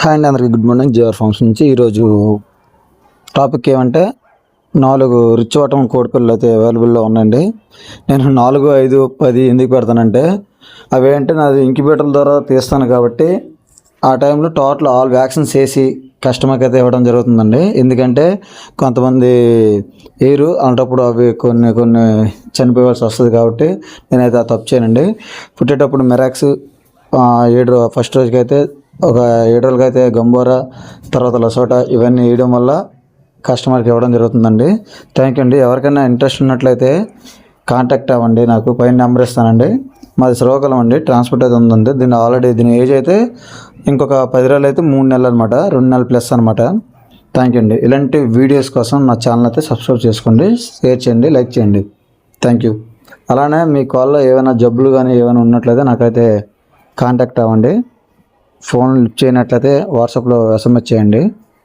Hi అండి, అందరికీ good morning. JR forms నుంచి ఈరోజు టాపిక్ ఏమంటే 4 రిచ్ వాటం కోడిపిల్లలు అయితే అవైలబుల్లో ఉన్నాయండి. నేను 4, 5, 10 ఎందుకు పెడతానంటే అవి ఏంటంటే నాది ఇంక్యుబేటర్ల ద్వారా తీస్తాను కాబట్టి ఆ టైంలో టోటల్ ఆల్ వ్యాక్సిన్స్ వేసి కస్టమర్కి అయితే ఇవ్వడం జరుగుతుందండి. ఎందుకంటే కొంతమంది ఏరు అలాంటప్పుడు అవి కొన్ని చనిపోవాల్సి వస్తుంది కాబట్టి నేనైతే ఆ తప్పు చేయనండి. పుట్టేటప్పుడు మెరాక్స్ 7 ఫస్ట్ రోజుకి అయితే ఒక 7 రోజులకి అయితే గంబోరా, తర్వాత లసోటా ఇవన్నీ వేయడం వల్ల కస్టమర్కి ఇవ్వడం జరుగుతుందండి. థ్యాంక్ యూ అండి. ఎవరికైనా ఇంట్రెస్ట్ ఉన్నట్లయితే కాంటాక్ట్ అవ్వండి, నాకు పైన నెంబర్ ఇస్తానండి. మాది శ్రీకాకుళం అండి, ట్రాన్స్పోర్ట్ అయితే ఉందండి. దీని ఏజ్ అయితే ఇంకొక 10 రోజులు అయితే 3 నెలలు అనమాట, 2 నెలలు ప్లస్ అనమాట. థ్యాంక్ యూ అండి. ఇలాంటి వీడియోస్ కోసం నా ఛానల్ అయితే సబ్స్క్రైబ్ చేసుకోండి, షేర్ చేయండి, లైక్ చేయండి. Thank you. అలానే మీ కాల్లో ఏమైనా జబ్బులు కానీ ఏమైనా ఉన్నట్లయితే నాకైతే కాంటాక్ట్ అవ్వండి. ఫోన్ లిఫ్ట్ చేయనట్లయితే వాట్సాప్లో SMS చేయండి.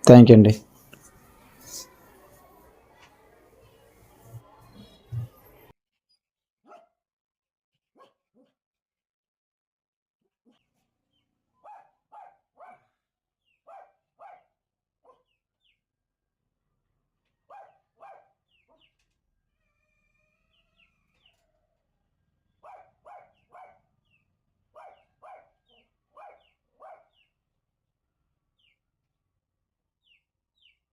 థ్యాంక్ యూ అండి.